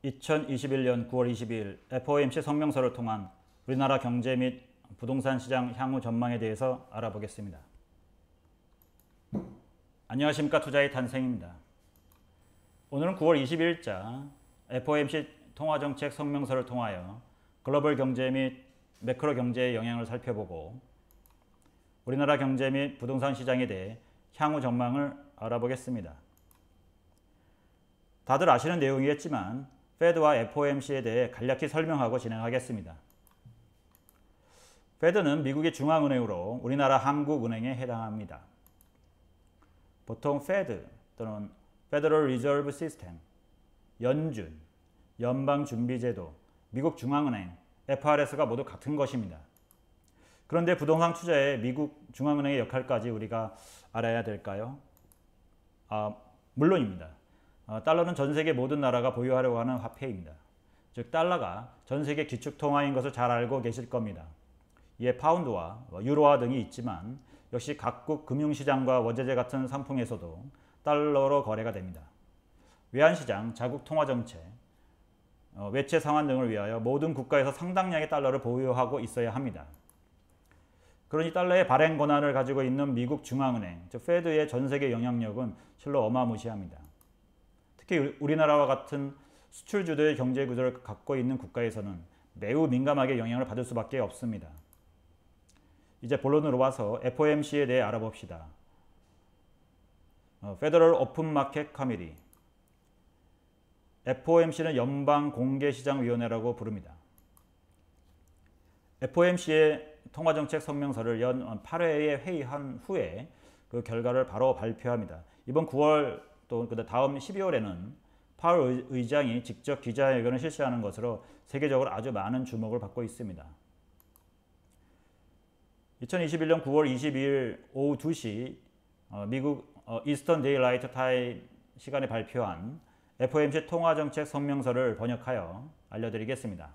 2021년 9월 22일 FOMC 성명서를 통한 우리나라 경제 및 부동산 시장 향후 전망에 대해서 알아보겠습니다. 안녕하십니까, 투자의 탄생입니다. 오늘은 9월 22일자 FOMC 통화정책 성명서를 통하여 글로벌 경제 및 매크로 경제의 영향을 살펴보고 우리나라 경제 및 부동산 시장에 대해 향후 전망을 알아보겠습니다. 다들 아시는 내용이겠지만 페드와 FOMC에 대해 간략히 설명하고 진행하겠습니다. 페드는 미국의 중앙은행으로 우리나라 한국은행에 해당합니다. 보통 페드 또는 Federal Reserve System, 연준, 연방준비제도, 미국 중앙은행, FRS가 모두 같은 것입니다. 그런데 부동산 투자에 미국 중앙은행의 역할까지 우리가 알아야 될까요? 물론입니다. 달러는 전 세계 모든 나라가 보유하려고 하는 화폐입니다. 즉 달러가 전 세계 기축통화인 것을 잘 알고 계실 겁니다. 이에 파운드와 유로화 등이 있지만 역시 각국 금융시장과 원재재 같은 상품에서도 달러로 거래가 됩니다. 외환시장, 자국 통화정책, 외채 상환 등을 위하여 모든 국가에서 상당량의 달러를 보유하고 있어야 합니다. 그러니 달러의 발행 권한을 가지고 있는 미국 중앙은행, 즉 페드의 전 세계 영향력은 실로 어마무시합니다. 특히 우리나라와 같은 수출 주도의 경제 구조를 갖고 있는 국가에서는 매우 민감하게 영향을 받을 수밖에 없습니다. 이제 본론으로 와서 FOMC에 대해 알아봅시다. Federal Open Market Committee, FOMC는 연방공개시장위원회라고 부릅니다. FOMC의 통화정책 성명서를 연 8회에 회의한 후에 그 결과를 바로 발표합니다. 이번 9월 또 다음 12월에는 파월 의장이 직접 기자회견을 실시하는 것으로 세계적으로 아주 많은 주목을 받고 있습니다. 2021년 9월 22일 오후 2시 미국 이스턴 데일라이트 타임 시간에 발표한 FOMC 통화정책 성명서를 번역하여 알려드리겠습니다.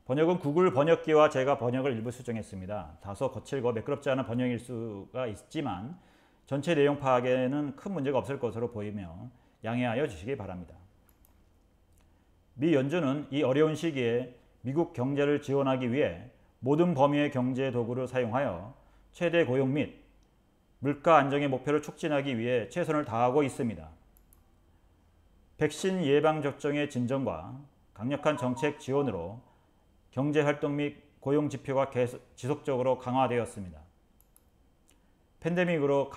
번역은 구글 번역기와 제가 번역을 일부 수정했습니다. 다소 거칠고 매끄럽지 않은 번역일 수가 있지만 전체 내용 파악에는 큰 문제가 없을 것으로 보이며 양해하여 주시기 바랍니다. 미 연준은 이 어려운 시기에 미국 경제를 지원하기 위해 모든 범위의 경제 도구를 사용하여 최대 고용 및 물가 안정의 목표를 촉진하기 위해 최선을 다하고 있습니다. 백신 예방 접종의 진전과 강력한 정책 지원으로 경제 활동 및 고용 지표가 지속적으로 강화되었습니다. 팬데믹으로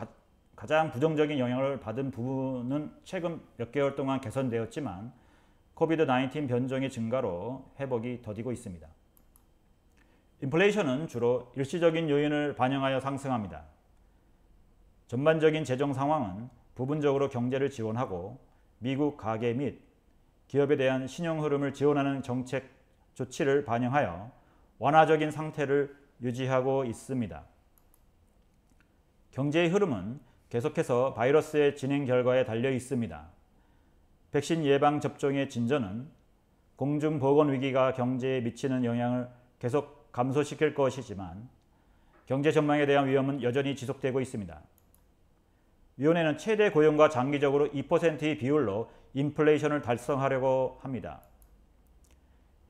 가장 부정적인 영향을 받은 부분은 최근 몇 개월 동안 개선되었지만 코비드-19 변종의 증가로 회복이 더디고 있습니다. 인플레이션은 주로 일시적인 요인을 반영하여 상승합니다. 전반적인 재정 상황은 부분적으로 경제를 지원하고 미국 가계 및 기업에 대한 신용 흐름을 지원하는 정책 조치를 반영하여 완화적인 상태를 유지하고 있습니다. 경제의 흐름은 계속해서 바이러스의 진행 결과에 달려 있습니다. 백신 예방 접종의 진전은 공중보건 위기가 경제에 미치는 영향을 계속 감소시킬 것이지만 경제 전망에 대한 위험은 여전히 지속되고 있습니다. 위원회는 최대 고용과 장기적으로 2%의 비율로 인플레이션을 달성하려고 합니다.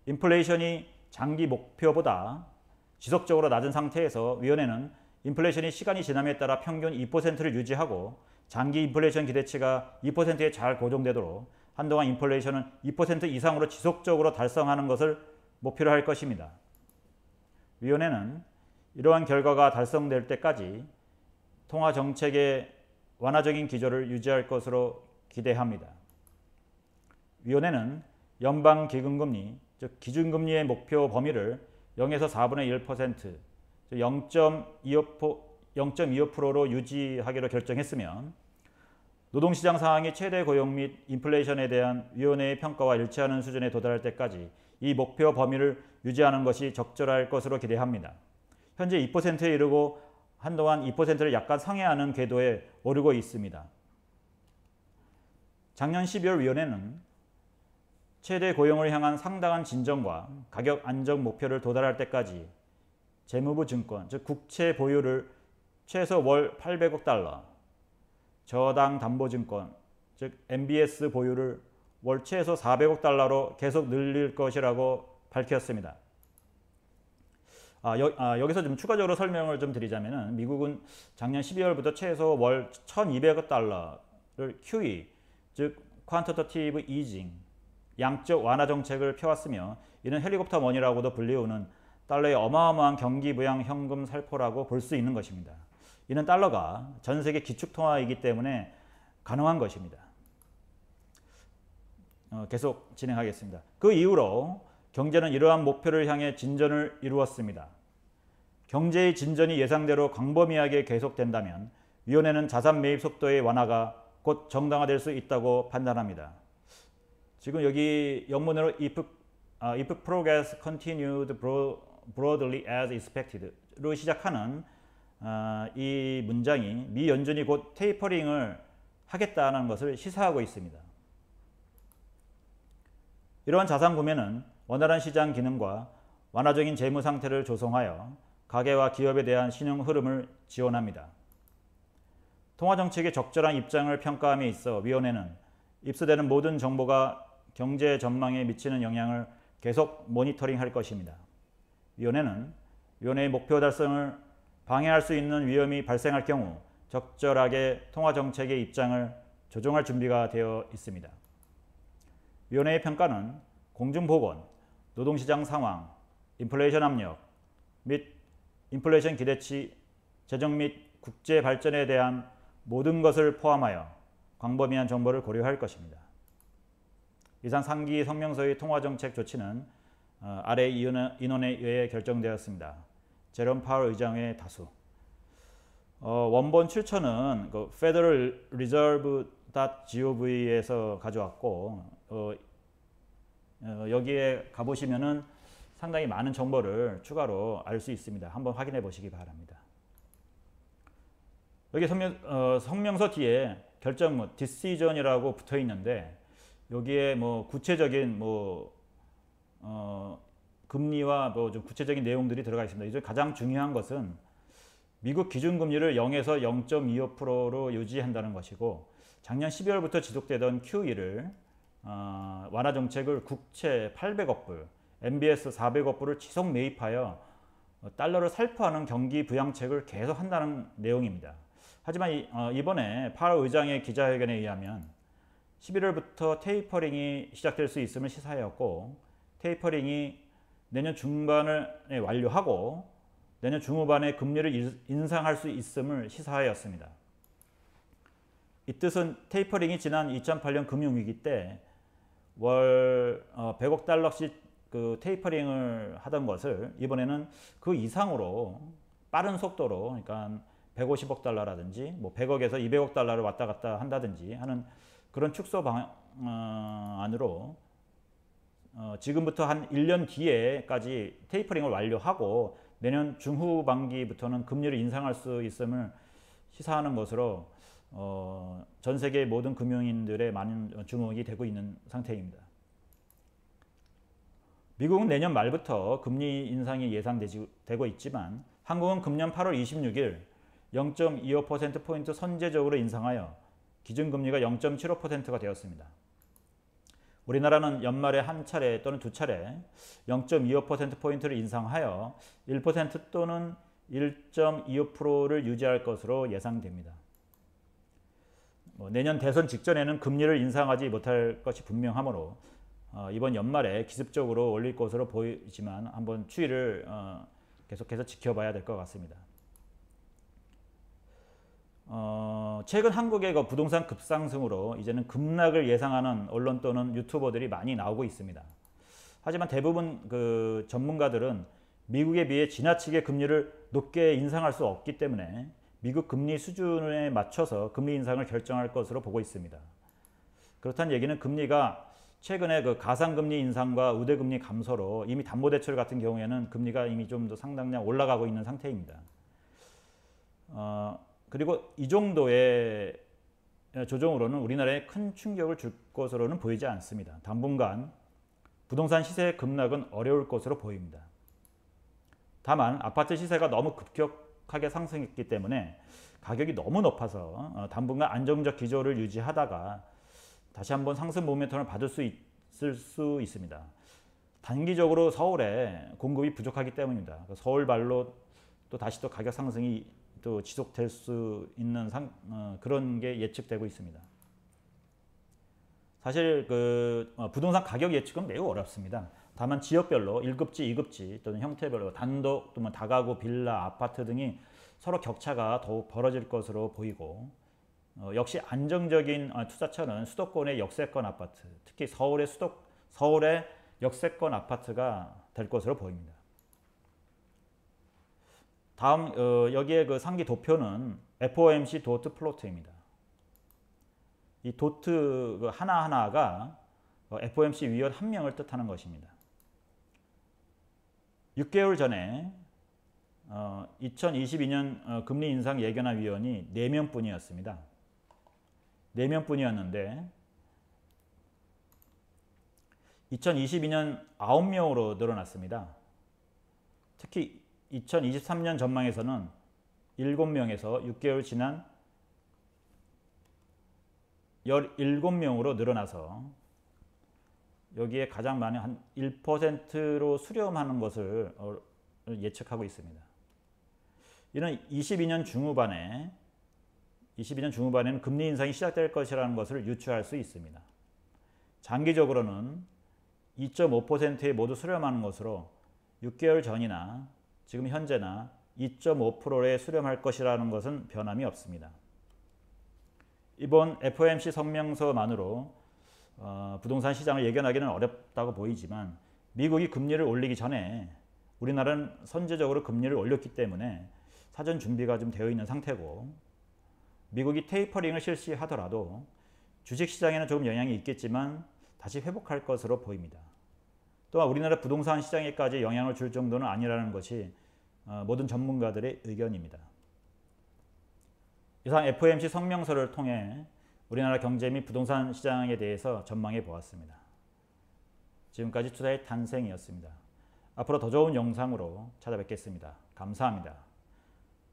인플레이션이 장기 목표보다 지속적으로 낮은 상태에서 위원회는 인플레이션이 시간이 지남에 따라 평균 2%를 유지하고 장기 인플레이션 기대치가 2%에 잘 고정되도록 한동안 인플레이션은 2% 이상으로 지속적으로 달성하는 것을 목표로 할 것입니다. 위원회는 이러한 결과가 달성될 때까지 통화 정책의 완화적인 기조를 유지할 것으로 기대합니다. 위원회는 연방기금금리, 즉 기준금리의 목표 범위를 0에서 4분의 1%, 0.25%로 유지하기로 결정했으면 노동시장 상황이 최대 고용 및 인플레이션에 대한 위원회의 평가와 일치하는 수준에 도달할 때까지 이 목표 범위를 유지하는 것이 적절할 것으로 기대합니다. 현재 2%에 이르고 한동안 2%를 약간 상회하는 궤도에 오르고 있습니다. 작년 12월 위원회는 최대 고용을 향한 상당한 진정과 가격 안정 목표를 도달할 때까지 재무부 증권, 즉 국채 보유를 최소 월 800억 달러, 저당 담보증권, 즉 MBS 보유를 월 최소 400억 달러로 계속 늘릴 것이라고 밝혔습니다. 여기서 좀 추가적으로 설명을 좀 드리자면은 미국은 작년 12월부터 최소 월 1,200억 달러를 QE, 즉 Quantitative Easing, 양적 완화 정책을 펴왔으며 이는 헬리콥터 머니라고도 불리우는 달러의 어마어마한 경기 부양 현금 살포라고 볼 수 있는 것입니다. 이는 달러가 전 세계 기축 통화이기 때문에 가능한 것입니다. 계속 진행하겠습니다. 그 이후로 경제는 이러한 목표를 향해 진전을 이루었습니다. 경제의 진전이 예상대로 광범위하게 계속된다면 위원회는 자산 매입 속도의 완화가 곧 정당화될 수 있다고 판단합니다. 지금 여기 영문으로 if progress continued broadly as expected로 시작하는 이 문장이 미 연준이 곧 테이퍼링을 하겠다는 것을 시사하고 있습니다. 이러한 자산 구매는 원활한 시장 기능과 완화적인 재무 상태를 조성하여 가계와 기업에 대한 신용 흐름을 지원합니다. 통화정책의 적절한 입장을 평가함에 있어 위원회는 입수되는 모든 정보가 경제 전망에 미치는 영향을 계속 모니터링할 것입니다. 위원회의 목표 달성을 방해할 수 있는 위험이 발생할 경우 적절하게 통화정책의 입장을 조정할 준비가 되어 있습니다. 위원회의 평가는 공중보건, 노동시장 상황, 인플레이션 압력 및 인플레이션 기대치, 재정 및 국제 발전에 대한 모든 것을 포함하여 광범위한 정보를 고려할 것입니다. 이상 상기 성명서의 통화정책 조치는 아래 인원에 의해 결정되었습니다. 제롬 파월 의장의 다수. 원본 출처는 그 federalreserve.gov에서 가져왔고 여기에 가보시면은 상당히 많은 정보를 추가로 알 수 있습니다. 한번 확인해 보시기 바랍니다. 여기 성명서 뒤에 결정문 decision이라고 붙어 있는데 여기에 뭐 구체적인 금리와 좀 구체적인 내용들이 들어가 있습니다. 이제 가장 중요한 것은 미국 기준금리를 0에서 0.25%로 유지한다는 것이고 작년 12월부터 지속되던 QE를 완화 정책을 국채 800억 불, MBS 400억 불을 지속 매입하여 달러를 살포하는 경기 부양책을 계속 한다는 내용입니다. 하지만 이번에 파월 의장의 기자회견에 의하면 11월부터 테이퍼링이 시작될 수 있음을 시사하였고 테이퍼링이 내년 중반에 완료하고 내년 중후반에 금리를 인상할 수 있음을 시사하였습니다. 이 뜻은 테이퍼링이 지난 2008년 금융위기 때 월 100억 달러씩 그 테이퍼링을 하던 것을 이번에는 그 이상으로 빠른 속도로 그러니까 150억 달러라든지 뭐 100억에서 200억 달러를 왔다 갔다 한다든지 하는 그런 축소 방안으로 지금부터 한 1년 뒤에까지 테이퍼링을 완료하고 내년 중후반기부터는 금리를 인상할 수 있음을 시사하는 것으로 전 세계 모든 금융인들의 많은 주목이 되고 있는 상태입니다. 미국은 내년 말부터 금리 인상이 예상되고 있지만 한국은 금년 8월 26일 0.25%포인트 선제적으로 인상하여 기준금리가 0.75%가 되었습니다. 우리나라는 연말에 한 차례 또는 두 차례 0.25%포인트를 인상하여 1% 또는 1.25%를 유지할 것으로 예상됩니다. 내년 대선 직전에는 금리를 인상하지 못할 것이 분명하므로 이번 연말에 기습적으로 올릴 것으로 보이지만 한번 추이를 계속해서 지켜봐야 될 것 같습니다. 최근 한국의 그 부동산 급상승으로 이제는 급락을 예상하는 언론 또는 유튜버들이 많이 나오고 있습니다. 하지만 대부분 그 전문가들은 미국에 비해 지나치게 금리를 높게 인상할 수 없기 때문에 미국 금리 수준에 맞춰서 금리 인상을 결정할 것으로 보고 있습니다. 그렇다는 얘기는 금리가 최근에 그 가상금리 인상과 우대금리 감소로 이미 담보대출 같은 경우에는 금리가 이미 좀 더 상당량 올라가고 있는 상태입니다. 그리고 이 정도의 조정으로는 우리나라에 큰 충격을 줄 것으로는 보이지 않습니다. 당분간 부동산 시세의 급락은 어려울 것으로 보입니다. 다만 아파트 시세가 너무 급격하게 상승했기 때문에 가격이 너무 높아서 당분간 안정적 기조를 유지하다가 다시 한번 상승 모멘텀을 받을 수 있을 수 있습니다. 단기적으로 서울에 공급이 부족하기 때문입니다. 서울발로 또 다시 또 가격 상승이 또 지속될 수 있는 그런 게 예측되고 있습니다. 사실 부동산 가격 예측은 매우 어렵습니다. 다만 지역별로 1급지, 2급지 또는 형태별로 단독 또는 다가구, 빌라, 아파트 등이 서로 격차가 더욱 벌어질 것으로 보이고 역시 안정적인 투자처는 수도권의 역세권 아파트, 특히 서울의 역세권 아파트가 될 것으로 보입니다. 다음 여기에 그 상기 도표는 FOMC 도트 플로트입니다. 이 도트 하나하나가 FOMC 위원 한 명을 뜻하는 것입니다. 6개월 전에 2022년 금리 인상 예견안 위원이 4명뿐이었습니다. 4명뿐이었는데 2022년 9명으로 늘어났습니다. 특히 2023년 전망에서는 7명에서 6개월 지난 17명으로 늘어나서 여기에 가장 많은 한 1%로 수렴하는 것을 예측하고 있습니다. 이는 22년 중후반에는 금리 인상이 시작될 것이라는 것을 유추할 수 있습니다. 장기적으로는 2.5%에 모두 수렴하는 것으로 6개월 전이나 지금 현재나 2.5%에 수렴할 것이라는 것은 변함이 없습니다. 이번 FOMC 성명서만으로 부동산 시장을 예견하기는 어렵다고 보이지만 미국이 금리를 올리기 전에 우리나라는 선제적으로 금리를 올렸기 때문에 사전 준비가 좀 되어 있는 상태고 미국이 테이퍼링을 실시하더라도 주식시장에는 조금 영향이 있겠지만 다시 회복할 것으로 보입니다. 또한 우리나라 부동산 시장에까지 영향을 줄 정도는 아니라는 것이 모든 전문가들의 의견입니다. 이상 FOMC 성명서를 통해 우리나라 경제 및 부동산 시장에 대해서 전망해 보았습니다. 지금까지 투자의 탄생이었습니다. 앞으로 더 좋은 영상으로 찾아뵙겠습니다. 감사합니다.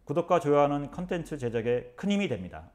구독과 좋아요는 컨텐츠 제작에 큰 힘이 됩니다.